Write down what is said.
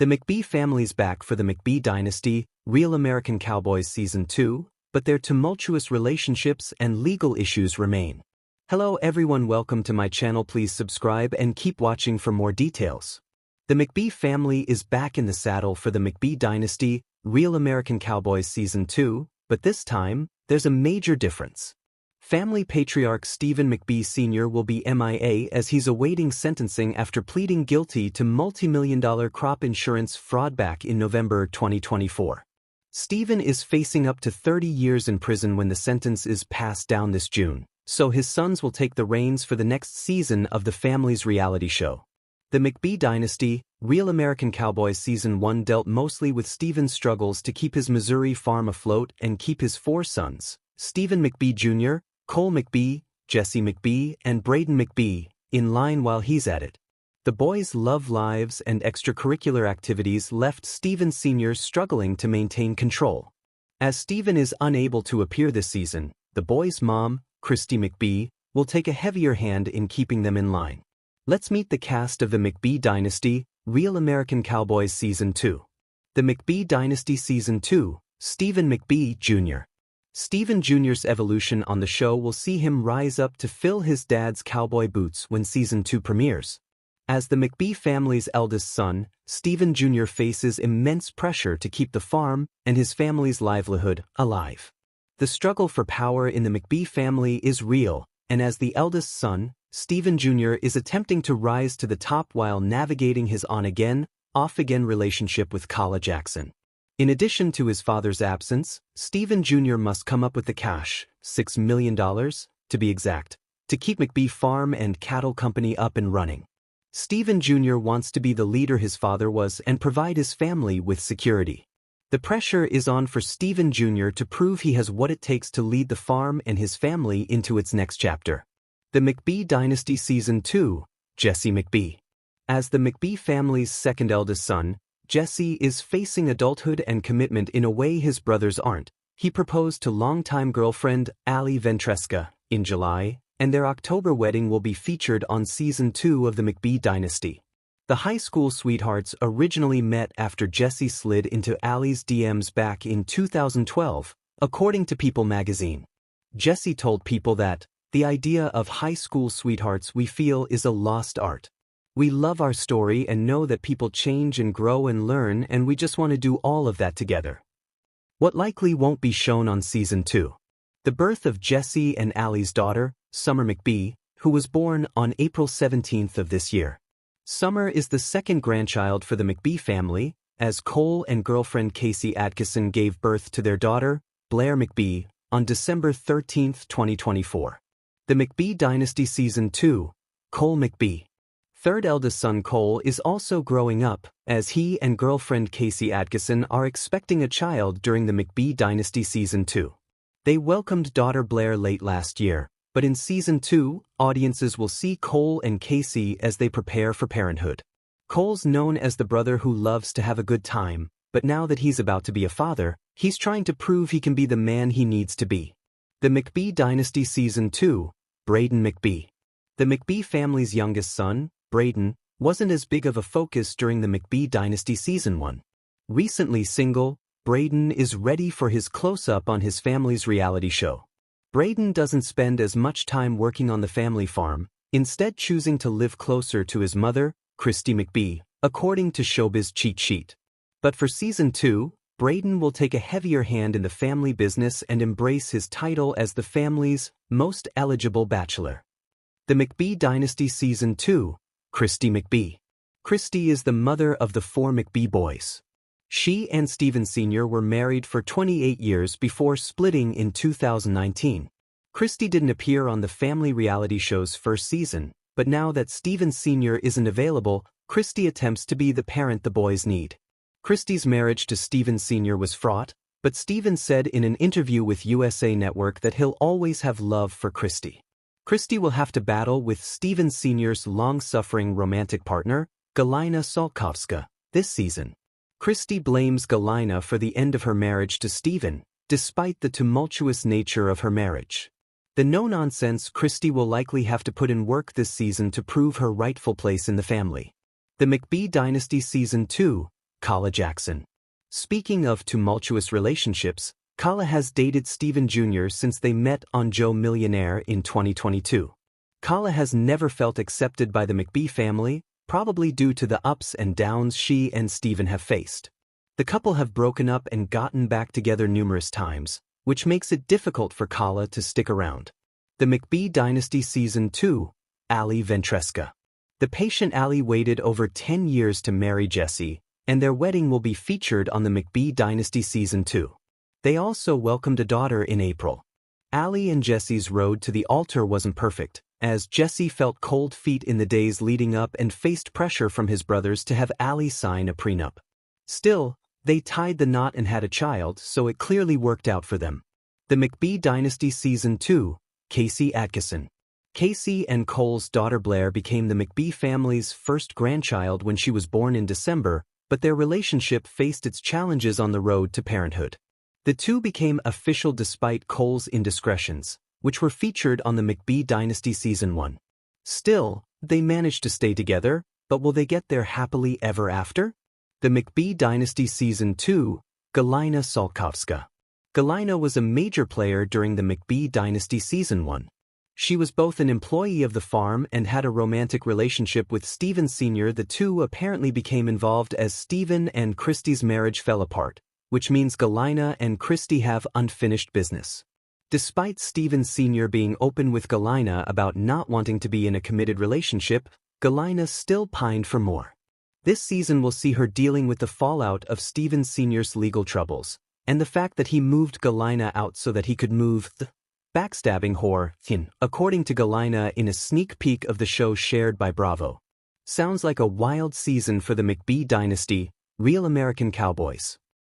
The McBee family's back for the McBee Dynasty, Real American Cowboys Season 2, but their tumultuous relationships and legal issues remain. Hello everyone, welcome to my channel. Please subscribe and keep watching for more details. The McBee family is back in the saddle for the McBee Dynasty, Real American Cowboys Season 2, but this time, there's a major difference. Family patriarch Stephen McBee Sr. will be MIA as he's awaiting sentencing after pleading guilty to multi-million-dollar crop insurance fraud back in November 2024. Stephen is facing up to 30 years in prison when the sentence is passed down this June, so his sons will take the reins for the next season of the family's reality show. The McBee Dynasty, Real American Cowboys Season 1 dealt mostly with Stephen's struggles to keep his Missouri farm afloat and keep his four sons, Stephen McBee Jr., Cole McBee, Jesse McBee, and Braden McBee, in line while he's at it. The boys' love lives and extracurricular activities left Stephen Sr. struggling to maintain control. As Stephen is unable to appear this season, the boys' mom, Christy McBee, will take a heavier hand in keeping them in line. Let's meet the cast of the McBee Dynasty, Real American Cowboys Season 2. The McBee Dynasty Season 2, Stephen McBee Jr. Stephen Jr.'s evolution on the show will see him rise up to fill his dad's cowboy boots when Season 2 premieres. As the McBee family's eldest son, Stephen Jr. faces immense pressure to keep the farm and his family's livelihood alive. The struggle for power in the McBee family is real, and as the eldest son, Stephen Jr. is attempting to rise to the top while navigating his on-again, off-again relationship with Kala Jackson. In addition to his father's absence, Stephen Jr. must come up with the cash, $6 million, to be exact, to keep McBee Farm and Cattle Company up and running. Stephen Jr. wants to be the leader his father was and provide his family with security. The pressure is on for Stephen Jr. to prove he has what it takes to lead the farm and his family into its next chapter. The McBee Dynasty Season 2, Jesse McBee. As the McBee family's second eldest son, Jesse is facing adulthood and commitment in a way his brothers aren't. He proposed to longtime girlfriend Ali Ventresca in July, and their October wedding will be featured on Season 2 of the McBee Dynasty. The high school sweethearts originally met after Jesse slid into Ali's DMs back in 2012, according to People magazine. Jesse told People that, "The idea of high school sweethearts we feel is a lost art. We love our story and know that people change and grow and learn, and we just want to do all of that together." What likely won't be shown on Season 2. The birth of Jesse and Ali's daughter, Summer McBee, who was born on April 17th of this year. Summer is the second grandchild for the McBee family, as Cole and girlfriend Casey Atkinson gave birth to their daughter, Blair McBee, on December 13, 2024. The McBee Dynasty Season 2, Cole McBee. Third eldest son Cole is also growing up, as he and girlfriend Casey Atkinson are expecting a child during the McBee Dynasty Season 2. They welcomed daughter Blair late last year, but in Season 2, audiences will see Cole and Casey as they prepare for parenthood. Cole's known as the brother who loves to have a good time, but now that he's about to be a father, he's trying to prove he can be the man he needs to be. The McBee Dynasty Season 2, Braden McBee. The McBee family's youngest son, Braden, wasn't as big of a focus during the McBee Dynasty Season 1. Recently single, Braden is ready for his close-up on his family's reality show. Braden doesn't spend as much time working on the family farm, instead choosing to live closer to his mother, Christy McBee, according to Showbiz Cheat Sheet. But for Season 2, Braden will take a heavier hand in the family business and embrace his title as the family's most eligible bachelor. The McBee Dynasty Season 2, Christy McBee. Christy is the mother of the four McBee boys. She and Stephen Sr. were married for 28 years before splitting in 2019. Christy didn't appear on the family reality show's first season, but now that Stephen Sr. isn't available, Christy attempts to be the parent the boys need. Christy's marriage to Stephen Sr. was fraught, but Stephen said in an interview with USA Network that he'll always have love for Christy. Christy will have to battle with Stephen Sr.'s long-suffering romantic partner, Galina Solkovska, this season. Christy blames Galina for the end of her marriage to Stephen, despite the tumultuous nature of her marriage. The no-nonsense Christy will likely have to put in work this season to prove her rightful place in the family. The McBee Dynasty Season 2, Kala Jackson. Speaking of tumultuous relationships, Kala has dated Steven Jr. since they met on Joe Millionaire in 2022. Kala has never felt accepted by the McBee family, probably due to the ups and downs she and Steven have faced. The couple have broken up and gotten back together numerous times, which makes it difficult for Kala to stick around. The McBee Dynasty Season 2, Ali Ventresca. The patient Ali waited over 10 years to marry Jesse, and their wedding will be featured on the McBee Dynasty Season 2. They also welcomed a daughter in April. Ali and Jesse's road to the altar wasn't perfect, as Jesse felt cold feet in the days leading up and faced pressure from his brothers to have Ali sign a prenup. Still, they tied the knot and had a child, so it clearly worked out for them. The McBee Dynasty Season 2, Casey Atkinson. Casey and Cole's daughter Blair became the McBee family's first grandchild when she was born in December, but their relationship faced its challenges on the road to parenthood. The two became official despite Cole's indiscretions, which were featured on the McBee Dynasty Season 1. Still, they managed to stay together, but will they get there happily ever after? The McBee Dynasty Season 2, Galina Solkowska. Galina was a major player during the McBee Dynasty Season 1. She was both an employee of the farm and had a romantic relationship with Steven Sr. The two apparently became involved as Steven and Christy's marriage fell apart, which means Galina and Christy have unfinished business. Despite Steven Sr. being open with Galina about not wanting to be in a committed relationship, Galina still pined for more. This season will see her dealing with the fallout of Steven Sr.'s legal troubles, and the fact that he moved Galina out so that he could move the backstabbing whore in, according to Galina in a sneak peek of the show shared by Bravo. Sounds like a wild season for the McBee Dynasty, Real American Cowboys.